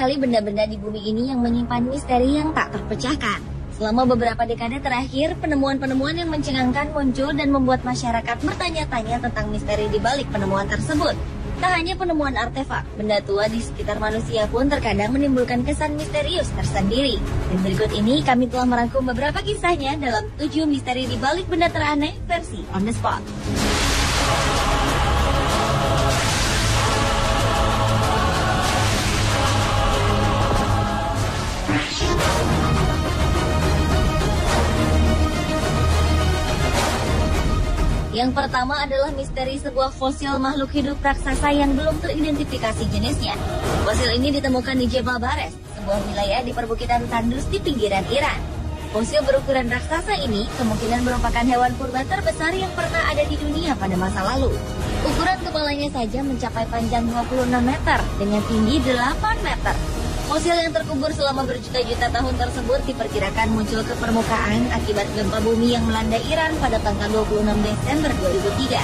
sekali benda-benda di bumi ini yang menyimpan misteri yang tak terpecahkan. Selama beberapa dekade terakhir, penemuan-penemuan yang mencengangkan muncul dan membuat masyarakat bertanya-tanya tentang misteri di balik penemuan tersebut. Tak hanya penemuan artefak, benda tua di sekitar manusia pun terkadang menimbulkan kesan misterius tersendiri. Dan berikut ini kami telah merangkum beberapa kisahnya dalam 7 misteri di balik benda teraneh versi On The Spot. Yang pertama adalah misteri sebuah fosil makhluk hidup raksasa yang belum teridentifikasi jenisnya. Fosil ini ditemukan di Jebel Bares, sebuah wilayah di perbukitan tandus di pinggiran Iran. Fosil berukuran raksasa ini kemungkinan merupakan hewan purba terbesar yang pernah ada di dunia pada masa lalu. Ukuran kepalanya saja mencapai panjang 26 meter dengan tinggi 8 meter. Fosil yang terkubur selama berjuta-juta tahun tersebut diperkirakan muncul ke permukaan akibat gempa bumi yang melanda Iran pada tanggal 26 Desember 2003.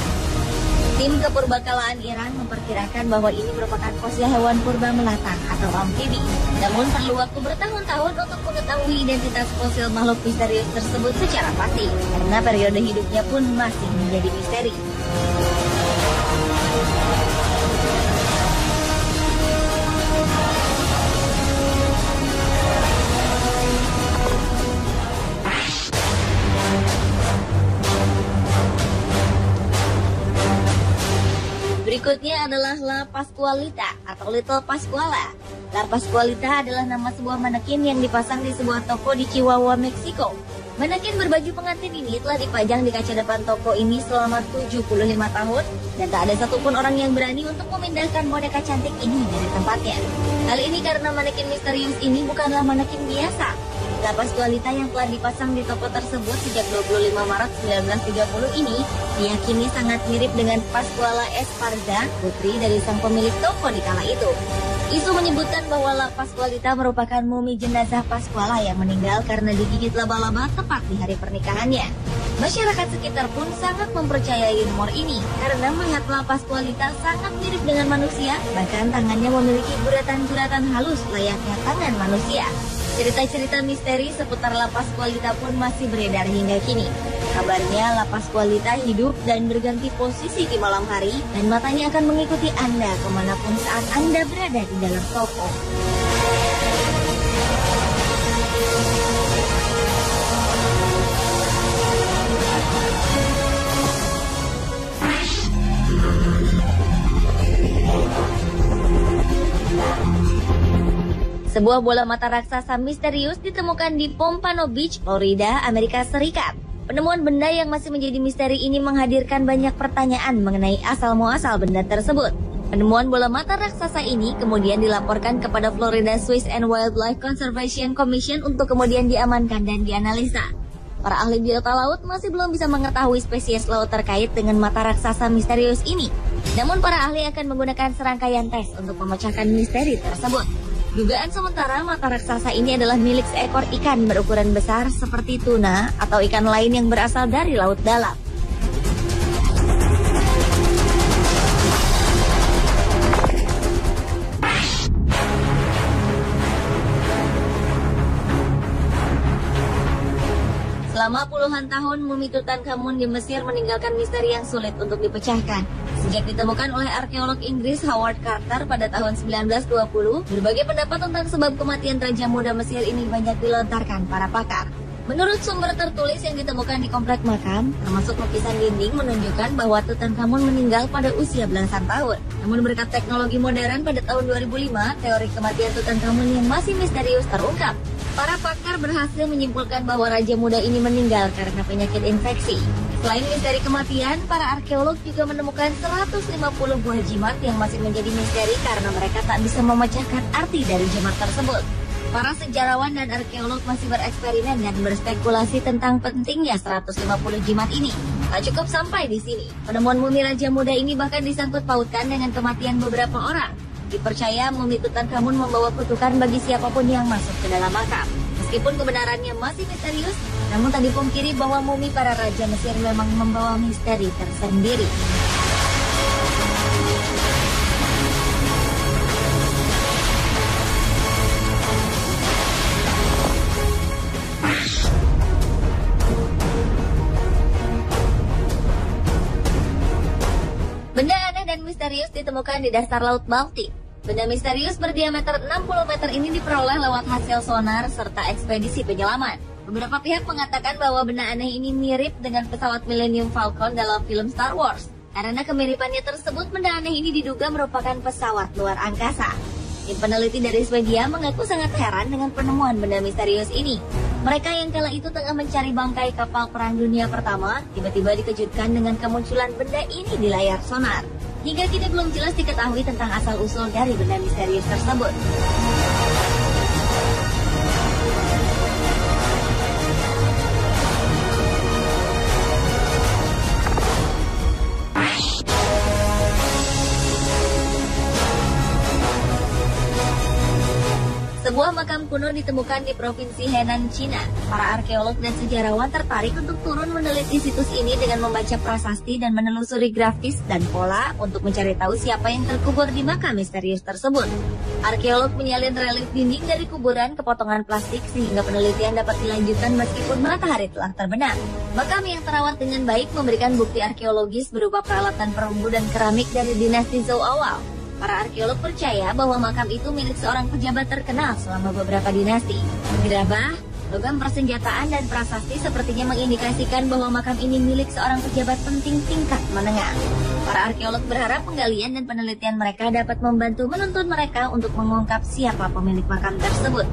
Tim kepurbakalaan Iran memperkirakan bahwa ini merupakan fosil hewan purba melata atau amfibi. Namun perlu waktu bertahun-tahun untuk mengetahui identitas fosil makhluk misterius tersebut secara pasti, karena periode hidupnya pun masih menjadi misteri. Berikutnya adalah La Pascualita atau Little Pascuala. La Pascualita adalah nama sebuah manekin yang dipasang di sebuah toko di Chihuahua, Meksiko. Manekin berbaju pengantin ini telah dipajang di kaca depan toko ini selama 75 tahun dan tak ada satupun orang yang berani untuk memindahkan boneka cantik ini dari tempatnya. Hal ini karena manekin misterius ini bukanlah manekin biasa. La Pascualita yang telah dipasang di toko tersebut sejak 25 Maret 1930 ini diyakini sangat mirip dengan Pascuala Esparza, putri dari sang pemilik toko di kala itu. Isu menyebutkan bahwa La Pascualita merupakan mumi jenazah Pascuala yang meninggal karena digigit laba-laba tepat di hari pernikahannya. Masyarakat sekitar pun sangat mempercayai rumor ini karena melihat La Pascualita sangat mirip dengan manusia, bahkan tangannya memiliki guratan-guratan halus layaknya tangan manusia. Cerita-cerita misteri seputar La Pascualita pun masih beredar hingga kini. Kabarnya La Pascualita hidup dan berganti posisi di malam hari dan matanya akan mengikuti Anda kemanapun saat Anda berada di dalam toko. Sebuah bola mata raksasa misterius ditemukan di Pompano Beach, Florida, Amerika Serikat. Penemuan benda yang masih menjadi misteri ini menghadirkan banyak pertanyaan mengenai asal-muasal benda tersebut. Penemuan bola mata raksasa ini kemudian dilaporkan kepada Florida Fish and Wildlife Conservation Commission untuk kemudian diamankan dan dianalisa. Para ahli biota laut masih belum bisa mengetahui spesies laut terkait dengan mata raksasa misterius ini. Namun para ahli akan menggunakan serangkaian tes untuk memecahkan misteri tersebut. Dugaan sementara mata raksasa ini adalah milik seekor ikan berukuran besar seperti tuna atau ikan lain yang berasal dari laut dalam. Selama puluhan tahun, mumi Tutankhamun di Mesir meninggalkan misteri yang sulit untuk dipecahkan. Sejak ditemukan oleh arkeolog Inggris Howard Carter pada tahun 1920, berbagai pendapat tentang sebab kematian Raja Muda Mesir ini banyak dilontarkan para pakar. Menurut sumber tertulis yang ditemukan di komplek makam, termasuk lukisan dinding menunjukkan bahwa Tutankhamun meninggal pada usia belasan tahun. Namun berkat teknologi modern pada tahun 2005, teori kematian Tutankhamun yang masih misterius terungkap. Para pakar berhasil menyimpulkan bahwa Raja Muda ini meninggal karena penyakit infeksi. Selain misteri kematian, para arkeolog juga menemukan 150 buah jimat yang masih menjadi misteri karena mereka tak bisa memecahkan arti dari jimat tersebut. Para sejarawan dan arkeolog masih bereksperimen dan berspekulasi tentang pentingnya 150 jimat ini. Tak cukup sampai di sini. Penemuan mumi Raja Muda ini bahkan disangkut pautkan dengan kematian beberapa orang. Dipercaya mumi Tutankhamun membawa kutukan bagi siapapun yang masuk ke dalam makam. Meskipun kebenarannya masih misterius, namun tak dipungkiri bahwa mumi para raja Mesir memang membawa misteri tersendiri. dan misterius ditemukan di dasar Laut Baltik. Benda misterius berdiameter 60 meter ini diperoleh lewat hasil sonar serta ekspedisi penyelaman. Beberapa pihak mengatakan bahwa benda aneh ini mirip dengan pesawat Millennium Falcon dalam film Star Wars. Karena kemiripannya tersebut, benda aneh ini diduga merupakan pesawat luar angkasa. Tim peneliti dari Swedia mengaku sangat heran dengan penemuan benda misterius ini. Mereka yang kala itu tengah mencari bangkai kapal Perang Dunia Pertama, tiba-tiba dikejutkan dengan kemunculan benda ini di layar sonar. Hingga kini belum jelas diketahui tentang asal-usul dari benda misterius tersebut. Sebuah makam kuno ditemukan di Provinsi Henan, Cina. Para arkeolog dan sejarawan tertarik untuk turun meneliti situs ini dengan membaca prasasti dan menelusuri grafis dan pola untuk mencari tahu siapa yang terkubur di makam misterius tersebut. Arkeolog menyalin relief dinding dari kuburan ke potongan plastik sehingga penelitian dapat dilanjutkan meskipun matahari telah terbenam. Makam yang terawat dengan baik memberikan bukti arkeologis berupa peralatan perunggu dan keramik dari dinasti Zhou awal. Para arkeolog percaya bahwa makam itu milik seorang pejabat terkenal selama beberapa dinasti. Gerabah, logam persenjataan, dan prasasti sepertinya mengindikasikan bahwa makam ini milik seorang pejabat penting tingkat menengah. Para arkeolog berharap penggalian dan penelitian mereka dapat membantu menuntun mereka untuk mengungkap siapa pemilik makam tersebut.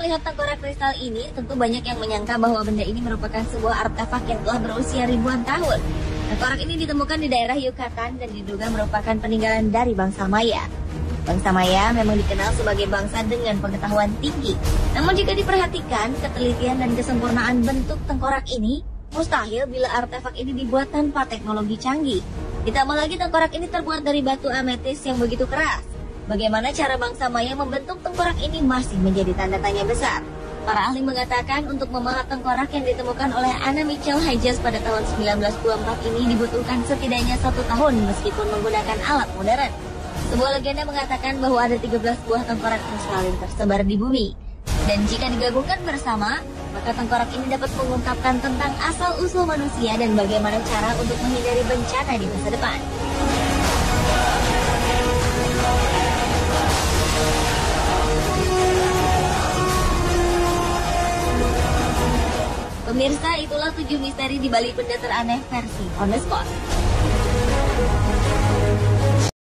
Melihat tengkorak kristal ini, tentu banyak yang menyangka bahwa benda ini merupakan sebuah artefak yang telah berusia ribuan tahun. Tengkorak ini ditemukan di daerah Yucatan dan diduga merupakan peninggalan dari bangsa Maya. Bangsa Maya memang dikenal sebagai bangsa dengan pengetahuan tinggi. Namun jika diperhatikan, ketelitian dan kesempurnaan bentuk tengkorak ini mustahil bila artefak ini dibuat tanpa teknologi canggih. Ditambah lagi tengkorak ini terbuat dari batu ametis yang begitu keras. Bagaimana cara bangsa Maya membentuk tengkorak ini masih menjadi tanda tanya besar. Para ahli mengatakan untuk memahat tengkorak yang ditemukan oleh Anna Mitchell Hedges pada tahun 1924 ini dibutuhkan setidaknya 1 tahun meskipun menggunakan alat modern. Sebuah legenda mengatakan bahwa ada 13 buah tengkorak kristalin tersebar di bumi. Dan jika digabungkan bersama, maka tengkorak ini dapat mengungkapkan tentang asal-usul manusia dan bagaimana cara untuk menghindari bencana di masa depan. Pemirsa, itulah 7 misteri di balik benda teraneh versi On The Spot.